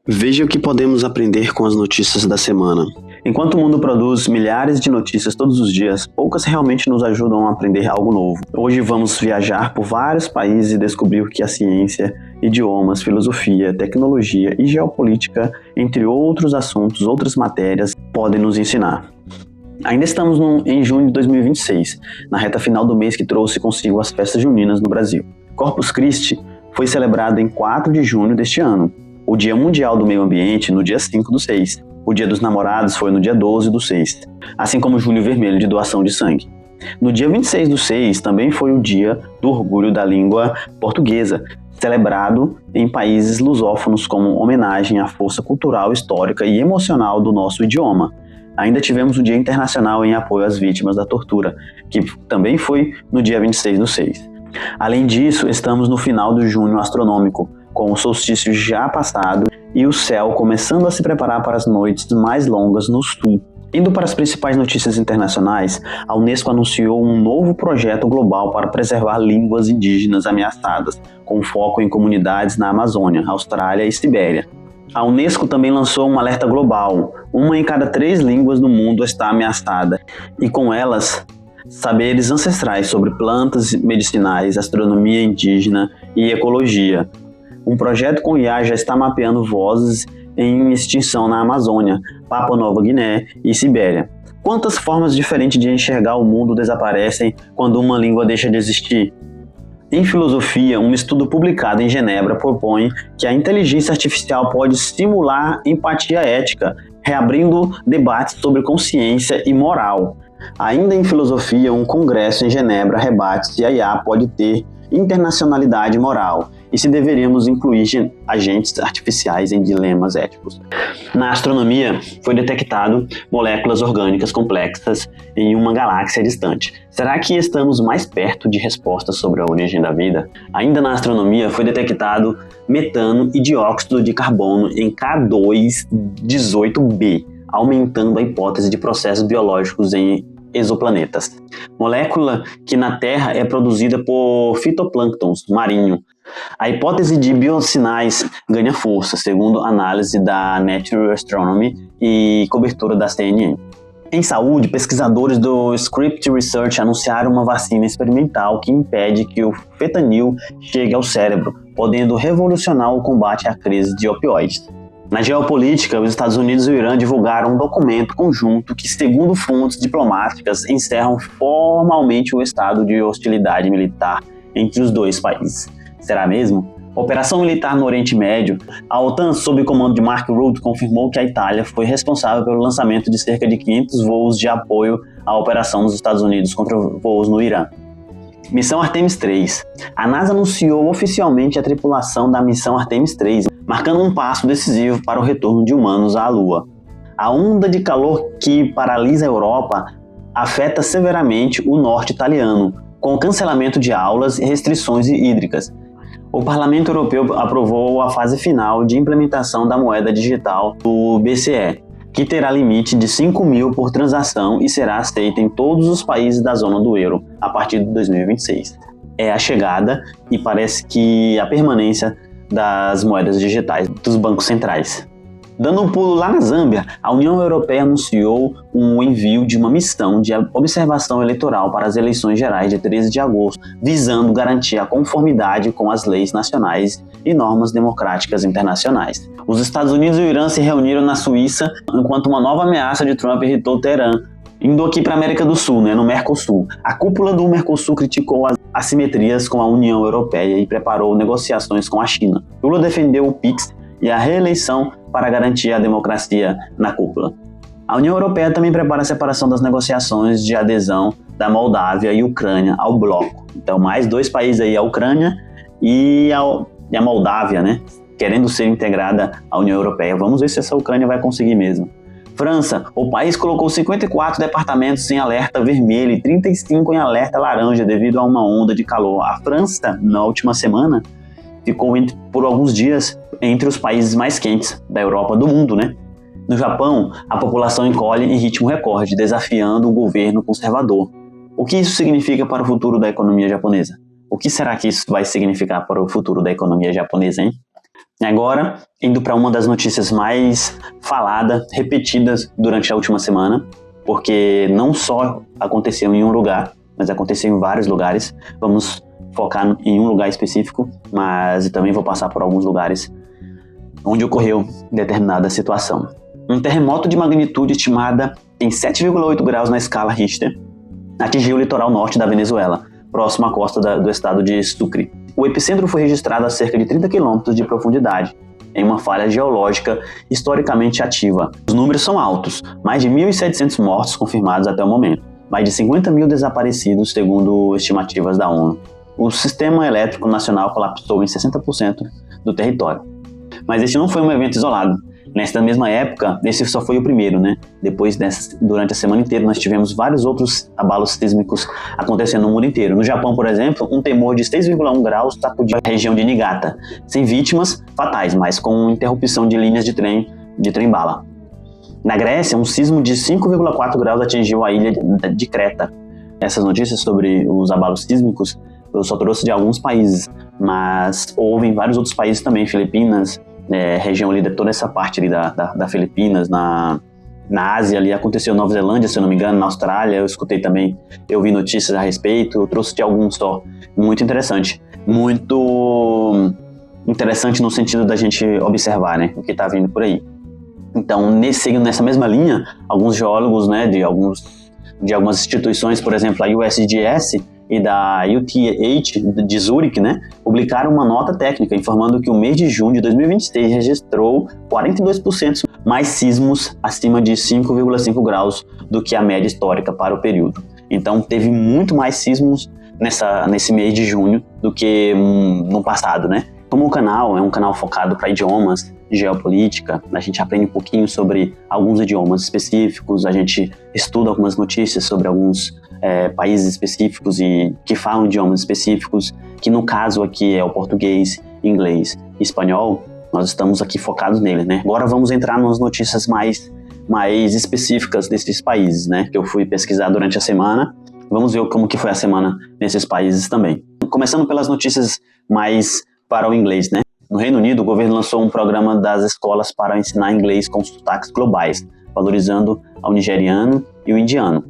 Veja o que podemos aprender com as notícias da semana. Enquanto o mundo produz milhares de notícias todos os dias, poucas realmente nos ajudam a aprender algo novo. Hoje vamos viajar por vários países e descobrir o que a ciência, idiomas, filosofia, tecnologia e geopolítica, entre outros assuntos, outras matérias, podem nos ensinar. Ainda estamos em junho de 2026, na reta final do mês que trouxe consigo as festas juninas no Brasil. Corpus Christi foi celebrado em 4 de junho deste ano. O Dia Mundial do Meio Ambiente no dia 5/6. O Dia dos Namorados foi no dia 12/6, assim como o Julho Vermelho de doação de sangue. No dia 26/6 também foi o Dia do Orgulho da Língua Portuguesa, celebrado em países lusófonos como homenagem à força cultural, histórica e emocional do nosso idioma. Ainda tivemos o Dia Internacional em Apoio às Vítimas da Tortura, que também foi no dia 26/6. Além disso, estamos no final do junho astronômico, com o solstício já passado e o céu começando a se preparar para as noites mais longas no sul. Indo para as principais notícias internacionais, a Unesco anunciou um novo projeto global para preservar línguas indígenas ameaçadas, com foco em comunidades na Amazônia, Austrália e Sibéria. A Unesco também lançou um alerta global: 1 em cada 3 línguas do mundo está ameaçada, e com elas, saberes ancestrais sobre plantas medicinais, astronomia indígena e ecologia. Um projeto com IA já está mapeando vozes em extinção na Amazônia, Papua Nova Guiné e Sibéria. Quantas formas diferentes de enxergar o mundo desaparecem quando uma língua deixa de existir? Em filosofia, um estudo publicado em Genebra propõe que a inteligência artificial pode simular empatia ética, reabrindo debates sobre consciência e moral. Ainda em filosofia, um congresso em Genebra rebate se a IA pode ter internacionalidade moral e se deveríamos incluir agentes artificiais em dilemas éticos. Na astronomia, foi detectado moléculas orgânicas complexas em uma galáxia distante. Será que estamos mais perto de respostas sobre a origem da vida? Ainda na astronomia, foi detectado metano e dióxido de carbono em K2-18b, aumentando a hipótese de processos biológicos em exoplanetas. Molécula que na Terra é produzida por fitoplânctons marinho. A hipótese de biosinais ganha força, segundo análise da Nature Astronomy e cobertura da CNN. Em saúde, pesquisadores do Script Research anunciaram uma vacina experimental que impede que o fentanil chegue ao cérebro, podendo revolucionar o combate à crise de opioides. Na geopolítica, os Estados Unidos e o Irã divulgaram um documento conjunto que, segundo fontes diplomáticas, encerram formalmente o estado de hostilidade militar entre os dois países. Será mesmo? Operação militar no Oriente Médio. A OTAN, sob o comando de Mark Rutte, confirmou que a Itália foi responsável pelo lançamento de cerca de 500 voos de apoio à operação dos Estados Unidos contra voos no Irã. Missão Artemis 3. A NASA anunciou oficialmente a tripulação da missão Artemis 3, marcando um passo decisivo para o retorno de humanos à Lua. A onda de calor que paralisa a Europa afeta severamente o norte italiano, com o cancelamento de aulas e restrições hídricas. O Parlamento Europeu aprovou a fase final de implementação da moeda digital do BCE, que terá limite de 5.000 por transação e será aceita em todos os países da zona do euro a partir de 2026. É a chegada e parece que a permanência das moedas digitais dos bancos centrais. Dando um pulo lá na Zâmbia, a União Europeia anunciou o envio de uma missão de observação eleitoral para as eleições gerais de 13 de agosto, visando garantir a conformidade com as leis nacionais e normas democráticas internacionais. Os Estados Unidos e o Irã se reuniram na Suíça, enquanto uma nova ameaça de Trump irritou Teherã. Indo aqui para a América do Sul, no Mercosul. A cúpula do Mercosul criticou as assimetrias com a União Europeia e preparou negociações com a China. Lula defendeu o PIX e a reeleição para garantir a democracia na cúpula. A União Europeia também prepara a separação das negociações de adesão da Moldávia e Ucrânia ao bloco. Então, mais 2 países aí, a Ucrânia e a Moldávia, querendo ser integrada à União Europeia. Vamos ver se essa Ucrânia vai conseguir mesmo. França, o país colocou 54 departamentos em alerta vermelho e 35 em alerta laranja devido a uma onda de calor. A França, na última semana, ficou por alguns dias entre os países mais quentes da Europa, do mundo, No Japão, a população encolhe em ritmo recorde, desafiando o governo conservador. O que isso significa para o futuro da economia japonesa? O que será que isso vai significar para o futuro da economia japonesa, hein? Agora, indo para uma das notícias mais faladas, repetidas durante a última semana, porque não só aconteceu em um lugar, mas aconteceu em vários lugares. Vamos focar em um lugar específico, mas também vou passar por alguns lugares onde ocorreu determinada situação. Um terremoto de magnitude estimada em 7,8 graus na escala Richter atingiu o litoral norte da Venezuela, próximo à costa do estado de Sucre. O epicentro foi registrado a cerca de 30 quilômetros de profundidade, em uma falha geológica historicamente ativa. Os números são altos, mais de 1.700 mortos confirmados até o momento, mais de 50 mil desaparecidos, segundo estimativas da ONU. O sistema elétrico nacional colapsou em 60% do território. Mas este não foi um evento isolado. Nesta mesma época, esse só foi o primeiro, né? Durante a semana inteira, nós tivemos vários outros abalos sísmicos acontecendo no mundo inteiro. No Japão, por exemplo, um temor de 6,1 graus sacudiu a região de Niigata, sem vítimas fatais, mas com interrupção de linhas de trem-bala. Na Grécia, um sismo de 5,4 graus atingiu a ilha de Creta. Essas notícias sobre os abalos sísmicos eu só trouxe de alguns países, mas houve em vários outros países também, Filipinas, região ali, toda essa parte ali da Filipinas, na Ásia ali, aconteceu em Nova Zelândia, se eu não me engano, na Austrália, eu escutei também, eu vi notícias a respeito, eu trouxe de alguns só, muito interessante no sentido da gente observar, né, o que está vindo por aí. Então, nessa mesma linha, alguns geólogos, né, de algumas instituições, por exemplo, a USGS e da UTH de Zurich, né, publicaram uma nota técnica informando que o mês de junho de 2026 registrou 42% mais sismos acima de 5,5 graus do que a média histórica para o período. Então, teve muito mais sismos nesse mês de junho do que no passado, né? Como o canal é um canal focado para idiomas, geopolítica, a gente aprende um pouquinho sobre alguns idiomas específicos, a gente estuda algumas notícias sobre alguns países específicos e que falam idiomas específicos, que no caso aqui é o português, inglês e espanhol. Nós estamos aqui focados neles, né? Agora vamos entrar nas notícias mais específicas desses países, né? Que eu fui pesquisar durante a semana. Vamos ver como que foi a semana nesses países também. Começando pelas notícias mais para o inglês, né? No Reino Unido, o governo lançou um programa das escolas para ensinar inglês com sotaques globais, valorizando o nigeriano e o indiano,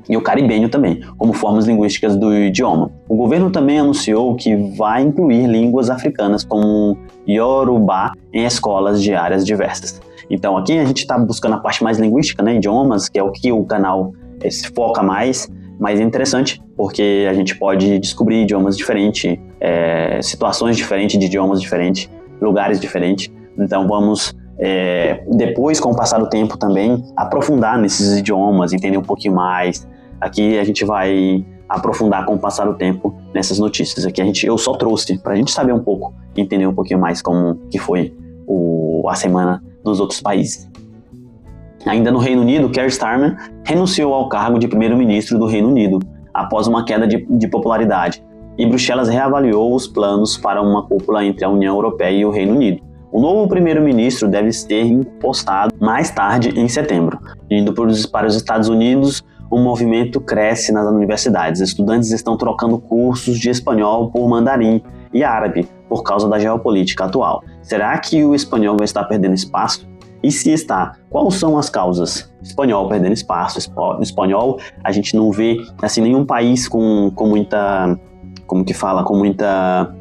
e o caribenho também, como formas linguísticas do idioma. O governo também anunciou que vai incluir línguas africanas como Yorubá em escolas de áreas diversas. Então aqui a gente está buscando a parte mais linguística, né, idiomas, que é o que o canal se foca mais, mas é interessante porque a gente pode descobrir idiomas diferentes, situações diferentes de idiomas diferentes, lugares diferentes. Então vamos depois, com o passar do tempo também, aprofundar nesses idiomas, entender um pouquinho mais. Aqui a gente vai aprofundar com o passar do tempo nessas notícias. Aqui eu só trouxe para a gente saber um pouco, entender um pouquinho mais como que foi a semana nos outros países. Ainda no Reino Unido, Keir Starmer renunciou ao cargo de primeiro-ministro do Reino Unido após uma queda de popularidade, e Bruxelas reavaliou os planos para uma cúpula entre a União Europeia e o Reino Unido. O novo primeiro-ministro deve ser impostado mais tarde em setembro. Indo para os Estados Unidos, o movimento cresce nas universidades. Estudantes estão trocando cursos de espanhol por mandarim e árabe por causa da geopolítica atual. Será que o espanhol vai estar perdendo espaço? E se está, quais são as causas? Espanhol perdendo espaço. Espanhol, a gente não vê assim, nenhum país com muita, com muita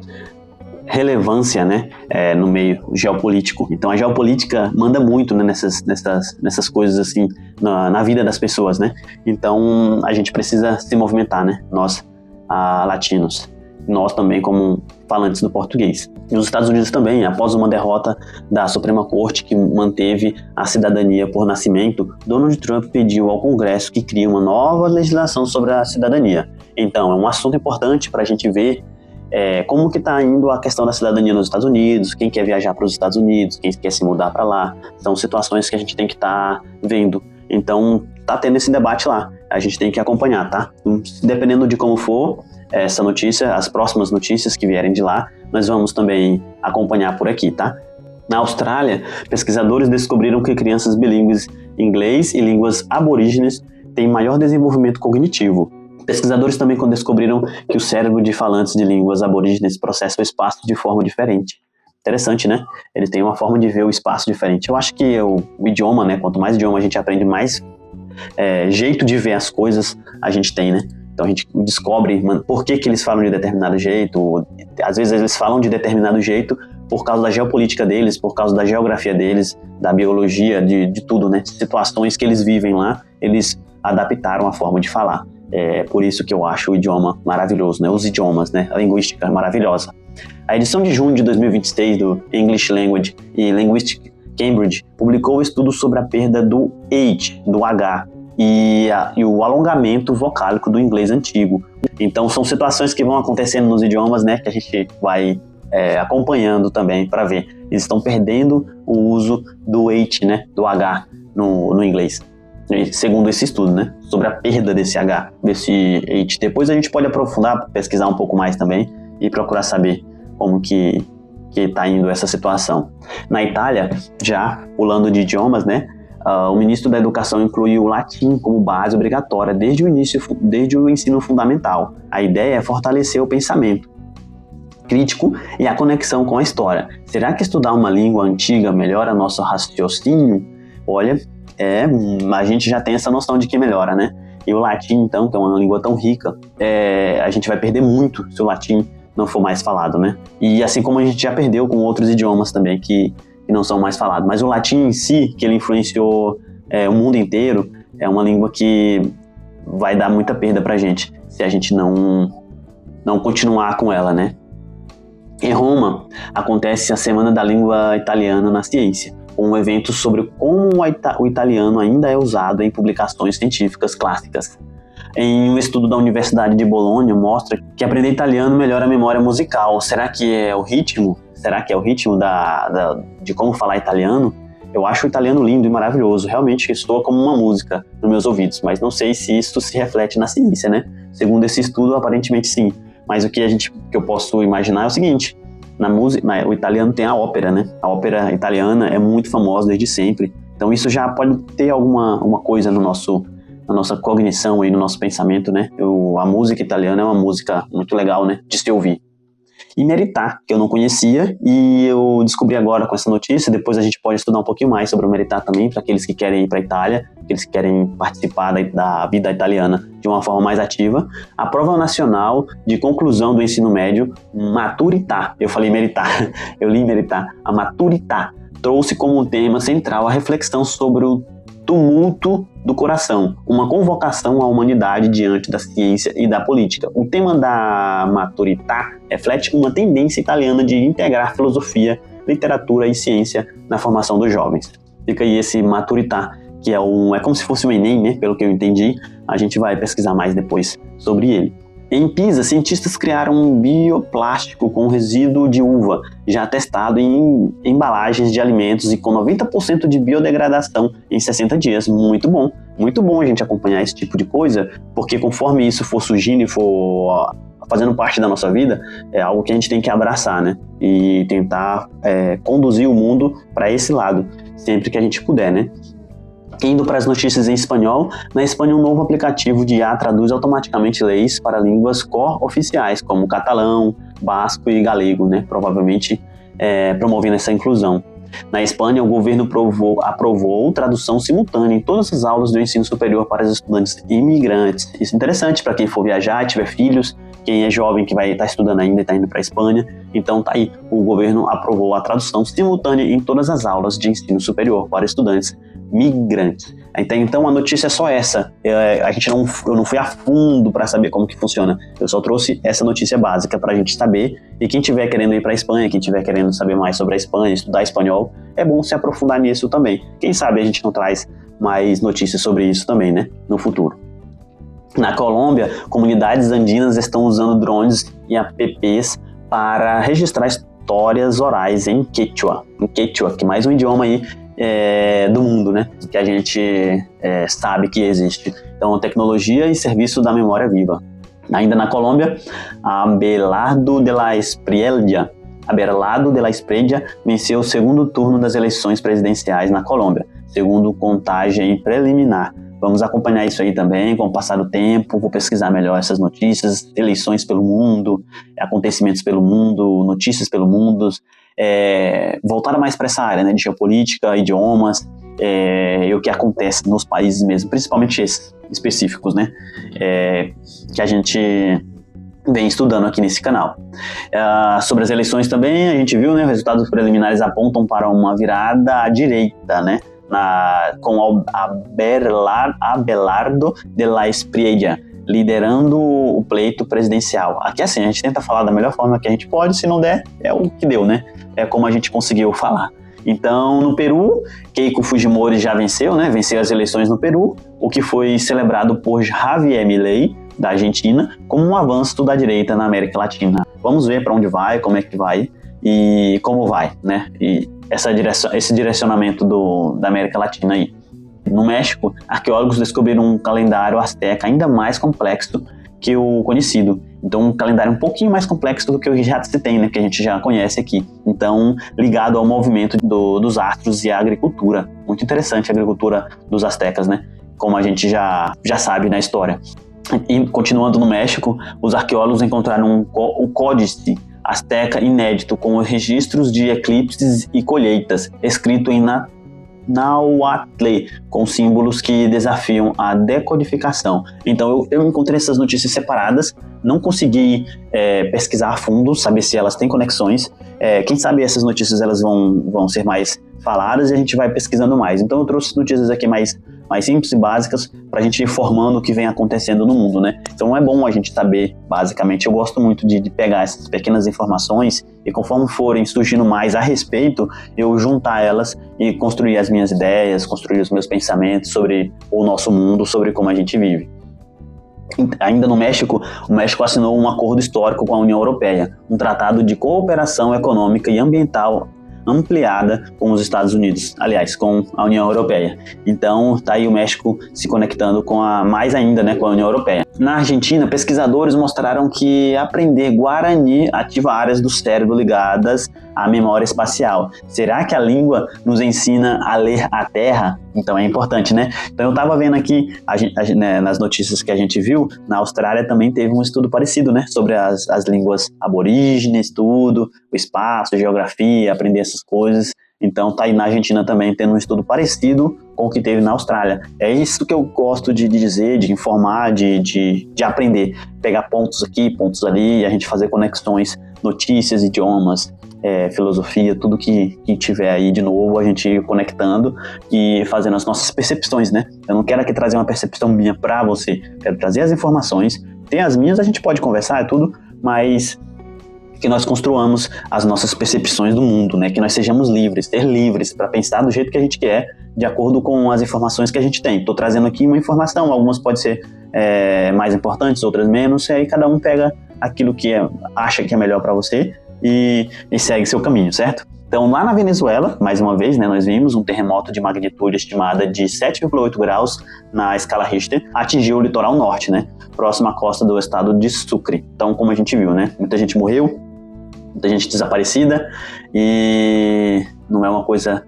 relevância, né, no meio geopolítico. Então a geopolítica manda muito, né, nessas coisas assim na vida das pessoas, né? Então a gente precisa se movimentar, né? Nós latinos, nós também como falantes do português. Nos Estados Unidos também, após uma derrota da Suprema Corte que manteve a cidadania por nascimento, Donald Trump pediu ao Congresso que crie uma nova legislação sobre a cidadania. Então é um assunto importante para a gente ver como que está indo a questão da cidadania nos Estados Unidos, quem quer viajar para os Estados Unidos, quem quer se mudar para lá. São situações que a gente tem que estar vendo. Então, tá tendo esse debate lá. A gente tem que acompanhar, tá? Dependendo de como for essa notícia, as próximas notícias que vierem de lá, nós vamos também acompanhar por aqui, tá? Na Austrália, pesquisadores descobriram que crianças bilíngues inglês e línguas aborígenes têm maior desenvolvimento cognitivo. Pesquisadores também descobriram que o cérebro de falantes de línguas aborígenes processa o espaço de forma diferente. Interessante, né? Eles têm uma forma de ver o espaço diferente. Eu acho que o idioma, né? Quanto mais idioma a gente aprende, mais jeito de ver as coisas a gente tem, né? Então a gente descobre por que eles falam de determinado jeito. Às vezes eles falam de determinado jeito por causa da geopolítica deles, por causa da geografia deles, da biologia, de tudo, né? Situações que eles vivem lá, eles adaptaram a forma de falar. É por isso que eu acho o idioma maravilhoso, né? Os idiomas, né? A linguística é maravilhosa. A edição de junho de 2026 do English Language e Linguistic Cambridge publicou um estudo sobre a perda do H, do H, e o alongamento vocálico do inglês antigo. Então são situações que vão acontecendo nos idiomas, né? Que a gente vai acompanhando também para ver. Eles estão perdendo o uso do H, né? Do H no inglês. Segundo esse estudo, né, sobre a perda desse H, desse H. Depois a gente pode aprofundar, pesquisar um pouco mais também e procurar saber como que está indo essa situação. Na Itália, já pulando de idiomas, né, o ministro da Educação incluiu o latim como base obrigatória desde o ensino fundamental. A ideia é fortalecer o pensamento crítico e a conexão com a história. Será que estudar uma língua antiga melhora nosso raciocínio? Olha, a gente já tem essa noção de que melhora, né? E o latim, então, que é uma língua tão rica, a gente vai perder muito se o latim não for mais falado, né? E assim como a gente já perdeu com outros idiomas também que não são mais falados. Mas o latim em si, que ele influenciou o mundo inteiro, é uma língua que vai dar muita perda pra gente se a gente não continuar com ela, né? Em Roma, acontece a Semana da Língua Italiana na Ciência, um evento sobre como o italiano ainda é usado em publicações científicas clássicas. Em um estudo da Universidade de Bolonha, mostra que aprender italiano melhora a memória musical. Será que é o ritmo? Será que é o ritmo de como falar italiano? Eu acho o italiano lindo e maravilhoso. Realmente soa como uma música nos meus ouvidos, mas não sei se isso se reflete na ciência, né? Segundo esse estudo, aparentemente sim. Mas o que eu posso imaginar é o seguinte: na música, o italiano tem a ópera, né? A ópera italiana é muito famosa desde sempre. Então isso já pode ter uma coisa na nossa cognição e no nosso pensamento, né? A música italiana é uma música muito legal, né? De se ouvir. E Merità, que eu não conhecia, e eu descobri agora com essa notícia. Depois a gente pode estudar um pouquinho mais sobre o Merità também, para aqueles que querem ir para a Itália, aqueles que querem participar da vida italiana de uma forma mais ativa. A Prova Nacional de Conclusão do Ensino Médio, Maturità, eu falei Merità, eu li Merità, a Maturità, trouxe como tema central a reflexão sobre o tumulto do coração, uma convocação à humanidade diante da ciência e da política. O tema da Maturità reflete uma tendência italiana de integrar filosofia, literatura e ciência na formação dos jovens. Fica aí esse Maturità, que é como se fosse o Enem, né? Pelo que eu entendi. A gente vai pesquisar mais depois sobre ele. Em Pisa, cientistas criaram um bioplástico com resíduo de uva, já testado em embalagens de alimentos e com 90% de biodegradação em 60 dias. Muito bom a gente acompanhar esse tipo de coisa, porque conforme isso for surgindo e for fazendo parte da nossa vida, é algo que a gente tem que abraçar, né? E tentar conduzir o mundo para esse lado, sempre que a gente puder, né? Indo para as notícias em espanhol, na Espanha um novo aplicativo de IA traduz automaticamente leis para línguas co-oficiais, como catalão, basco e galego, né? Provavelmente promovendo essa inclusão. Na Espanha, o governo aprovou tradução simultânea em todas as aulas do ensino superior para os estudantes imigrantes. Isso é interessante para quem for viajar e tiver filhos, quem é jovem que vai estar estudando ainda e está indo para a Espanha. Então tá aí, o governo aprovou a tradução simultânea em todas as aulas de ensino superior para estudantes migrantes. Então a notícia é só essa. Eu não fui a fundo para saber como que funciona. Eu só trouxe essa notícia básica para a gente saber. E quem estiver querendo ir para a Espanha, quem estiver querendo saber mais sobre a Espanha, estudar espanhol, é bom se aprofundar nisso também. Quem sabe a gente não traz mais notícias sobre isso também, né? No futuro. Na Colômbia, comunidades andinas estão usando drones e apps para registrar histórias orais em Quechua, que é mais um idioma aí do mundo, né? Que a gente sabe que existe. Então, tecnologia e serviço da memória viva. Ainda na Colômbia, Abelardo de la Espriella venceu o segundo turno das eleições presidenciais na Colômbia, segundo contagem preliminar. Vamos acompanhar isso aí também com o passar do tempo, vou pesquisar melhor essas notícias, eleições pelo mundo, acontecimentos pelo mundo, notícias pelo mundo. voltada mais para essa área, né, de geopolítica, idiomas, e o que acontece nos países mesmo, principalmente esses específicos, né, que a gente vem estudando aqui nesse canal. Sobre as eleições também, a gente viu, né, os resultados preliminares apontam para uma virada à direita, né, com Abelardo de la Espriella liderando o pleito presidencial. Aqui assim, a gente tenta falar da melhor forma que a gente pode, se não der, é o que deu, né? É como a gente conseguiu falar. Então, no Peru, Keiko Fujimori já venceu, né? Venceu as eleições no Peru, o que foi celebrado por Javier Milei, da Argentina, como um avanço da direita na América Latina. Vamos ver para onde vai, como é que vai e como vai, né? E esse direcionamento da América Latina aí. No México, arqueólogos descobriram um calendário asteca ainda mais complexo que o conhecido. Então, um calendário um pouquinho mais complexo do que o que já se tem, né, que a gente já conhece aqui. Então, ligado ao movimento dos astros e à agricultura. Muito interessante a agricultura dos astecas, né? Como a gente já sabe na história. E, continuando no México, os arqueólogos encontraram o códice asteca inédito com registros de eclipses e colheitas, escrito em Nahuatl, com símbolos que desafiam a decodificação. Então eu encontrei essas notícias separadas, não consegui pesquisar a fundo, saber se elas têm conexões. Quem sabe essas notícias elas vão ser mais faladas e a gente vai pesquisando mais. Então eu trouxe notícias aqui mais simples e básicas para a gente ir formando o que vem acontecendo no mundo, né? Então é bom a gente saber, basicamente. Eu gosto muito de pegar essas pequenas informações e conforme forem surgindo mais a respeito, eu juntar elas e construir as minhas ideias, construir os meus pensamentos sobre o nosso mundo, sobre como a gente vive. Ainda no México, o México assinou um acordo histórico com a União Europeia, um tratado de cooperação econômica e ambiental ampliada com os Estados Unidos, aliás, com a União Europeia. Então, tá aí o México se conectando mais ainda, né, com a União Europeia. Na Argentina, pesquisadores mostraram que aprender Guarani ativa áreas do cérebro ligadas à memória espacial. Será que a língua nos ensina a ler a Terra? Então é importante, né? Então eu estava vendo aqui, né, nas notícias que a gente viu, na Austrália também teve um estudo parecido, né? Sobre as línguas aborígenes, tudo, o espaço, geografia, aprender essas coisas. Então tá aí na Argentina também tendo um estudo parecido com o que teve na Austrália. É isso que eu gosto de dizer, de informar, de aprender. Pegar pontos aqui, pontos ali, e a gente fazer conexões, notícias, idiomas, filosofia, tudo que tiver aí de novo, a gente ir conectando e fazendo as nossas percepções, né? Eu não quero aqui trazer uma percepção minha pra você, quero trazer as informações. Tem as minhas, a gente pode conversar, é tudo, mas que nós construamos as nossas percepções do mundo, né? Que nós sejamos livres, ser livres para pensar do jeito que a gente quer, de acordo com as informações que a gente tem. Estou trazendo aqui uma informação, algumas podem ser mais importantes, outras menos, e aí cada um pega aquilo que acha que é melhor para você e segue seu caminho, certo? Então, lá na Venezuela, mais uma vez, né, nós vimos um terremoto de magnitude estimada de 7,8 graus na escala Richter, atingiu o litoral norte, né, próximo à costa do estado de Sucre. Então, como a gente viu, né, muita gente morreu, muita gente desaparecida e não é uma coisa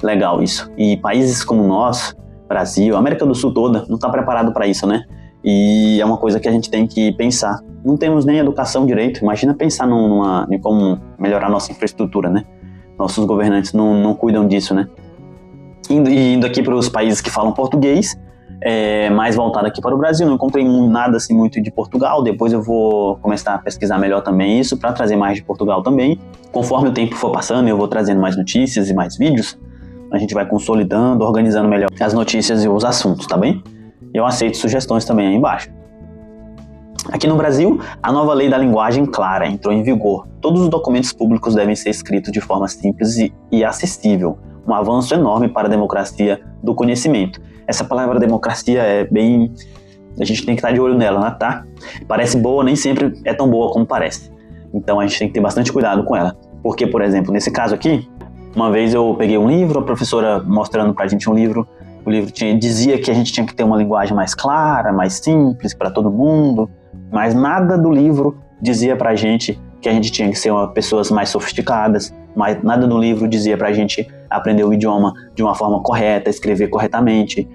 legal isso. E países como nós, Brasil, América do Sul toda, não está preparado para isso, né? E é uma coisa que a gente tem que pensar. Não temos nem educação direito, imagina pensar em como melhorar nossa infraestrutura, né? Nossos governantes não cuidam disso, né? Indo aqui para os países que falam português, mais voltado aqui para o Brasil, não encontrei nada assim muito de Portugal. Depois eu vou começar a pesquisar melhor também isso, para trazer mais de Portugal também. Conforme o tempo for passando, eu vou trazendo mais notícias e mais vídeos. A gente vai consolidando, organizando melhor as notícias e os assuntos, tá bem? Eu aceito sugestões também aí embaixo. Aqui no Brasil, a nova lei da linguagem clara entrou em vigor. Todos os documentos públicos devem ser escritos de forma simples e acessível. Um avanço enorme para a democracia do conhecimento. Essa palavra democracia é bem... A gente tem que estar de olho nela, né, tá? Parece boa, nem sempre é tão boa como parece. Então a gente tem que ter bastante cuidado com ela. Porque, por exemplo, nesse caso aqui, uma vez eu peguei um livro, a professora mostrando pra gente um livro, o livro dizia que a gente tinha que ter uma linguagem mais clara, mais simples para todo mundo, mas nada do livro dizia pra gente que a gente tinha que ser pessoas mais sofisticadas, mas nada do livro dizia pra gente aprender o idioma de uma forma correta, escrever corretamente,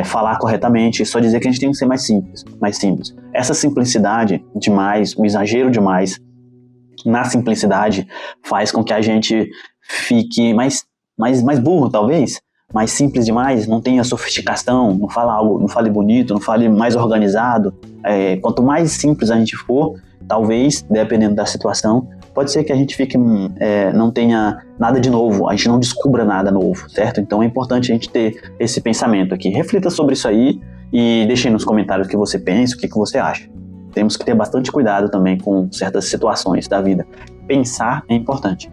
falar corretamente, só dizia que a gente tem que ser mais simples. Essa simplicidade demais, o exagero demais, na simplicidade, faz com que a gente fique mais burro, talvez, mais simples demais, não tenha sofisticação, não fale bonito, não fale mais organizado. Quanto mais simples a gente for, talvez, dependendo da situação, pode ser que a gente não tenha nada de novo, a gente não descubra nada novo, certo? Então é importante a gente ter esse pensamento aqui. Reflita sobre isso aí e deixe aí nos comentários o que você pensa, o que você acha. Temos que ter bastante cuidado também com certas situações da vida. Pensar é importante.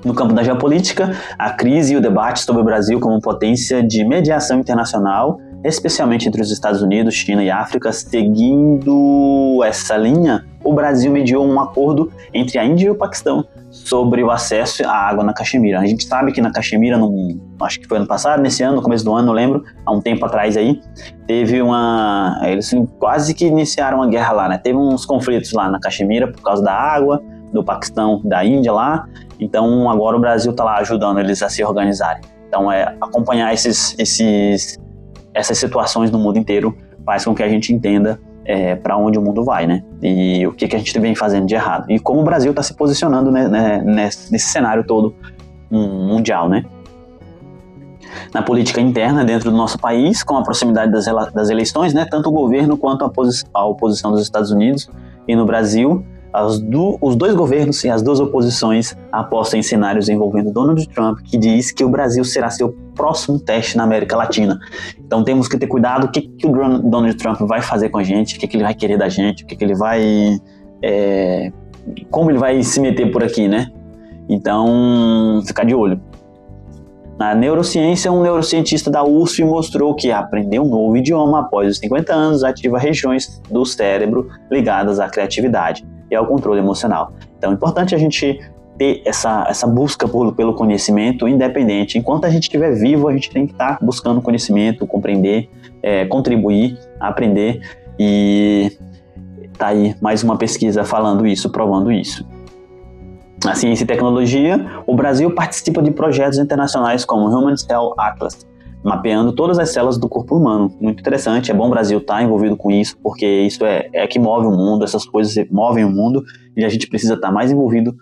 No campo da geopolítica, a crise e o debate sobre o Brasil como potência de mediação internacional, especialmente entre os Estados Unidos, China e África, seguindo essa linha, o Brasil mediou um acordo entre a Índia e o Paquistão sobre o acesso à água na Caxemira. A gente sabe que na Caxemira, acho que foi ano passado, nesse ano, no começo do ano, não lembro, há um tempo atrás aí, teve eles quase que iniciaram uma guerra lá, né? Teve uns conflitos lá na Caxemira por causa da água, do Paquistão, da Índia lá. Então agora o Brasil está lá ajudando eles a se organizarem. Então acompanhar essas situações no mundo inteiro faz com que a gente entenda para onde o mundo vai, né? E o que a gente vem fazendo de errado. E como o Brasil está se posicionando, né, nesse cenário todo mundial, né? Na política interna dentro do nosso país, com a proximidade das eleições, né, tanto o governo quanto a oposição dos Estados Unidos e no Brasil, os dois governos e as duas oposições apostam em cenários envolvendo Donald Trump, que diz que o Brasil será seu próximo teste na América Latina. Então temos que ter cuidado o que o Donald Trump vai fazer com a gente, o que ele vai querer da gente, o que ele vai... como ele vai se meter por aqui, né? Então, ficar de olho. Na neurociência, um neurocientista da USP mostrou que aprender um novo idioma após os 50 anos ativa regiões do cérebro ligadas à criatividade e ao controle emocional. Então é importante a gente ter essa busca pelo conhecimento independente. Enquanto a gente estiver vivo, a gente tem que estar buscando conhecimento, compreender, contribuir, aprender, e tá aí mais uma pesquisa falando isso, provando isso. Na ciência e tecnologia, o Brasil participa de projetos internacionais como o Human Cell Atlas, mapeando todas as células do corpo humano. Muito interessante, é bom o Brasil estar envolvido com isso, porque isso é que move o mundo, essas coisas movem o mundo, e a gente precisa estar mais envolvido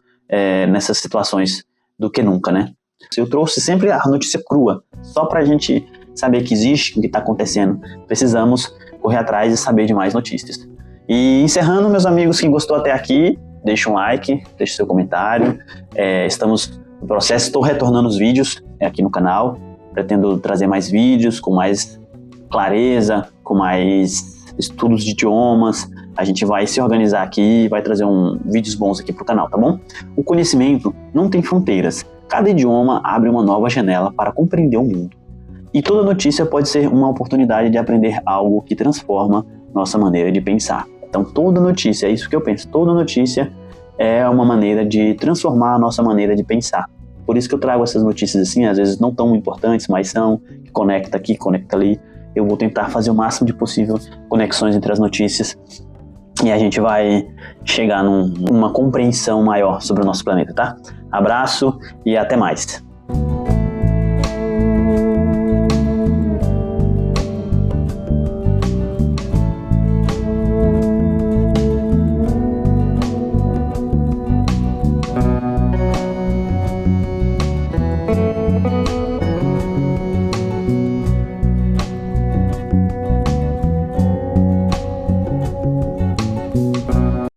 nessas situações do que nunca, né? Eu trouxe sempre a notícia crua, só para a gente saber que existe, o que está acontecendo. Precisamos correr atrás e saber de mais notícias. E encerrando, meus amigos, quem gostou até aqui, deixa um like, deixa seu comentário. Estamos no processo, estou retornando os vídeos aqui no canal. Pretendo trazer mais vídeos com mais clareza, com mais estudos de idiomas. A gente vai se organizar aqui e vai trazer vídeos bons aqui para o canal, tá bom? O conhecimento não tem fronteiras. Cada idioma abre uma nova janela para compreender o mundo. E toda notícia pode ser uma oportunidade de aprender algo que transforma nossa maneira de pensar. Então toda notícia, é isso que eu penso, toda notícia é uma maneira de transformar a nossa maneira de pensar. Por isso que eu trago essas notícias assim, às vezes não tão importantes, mas são, que conecta aqui, conecta ali. Eu vou tentar fazer o máximo de possível conexões entre as notícias e a gente vai chegar numa compreensão maior sobre o nosso planeta, tá? Abraço e até mais.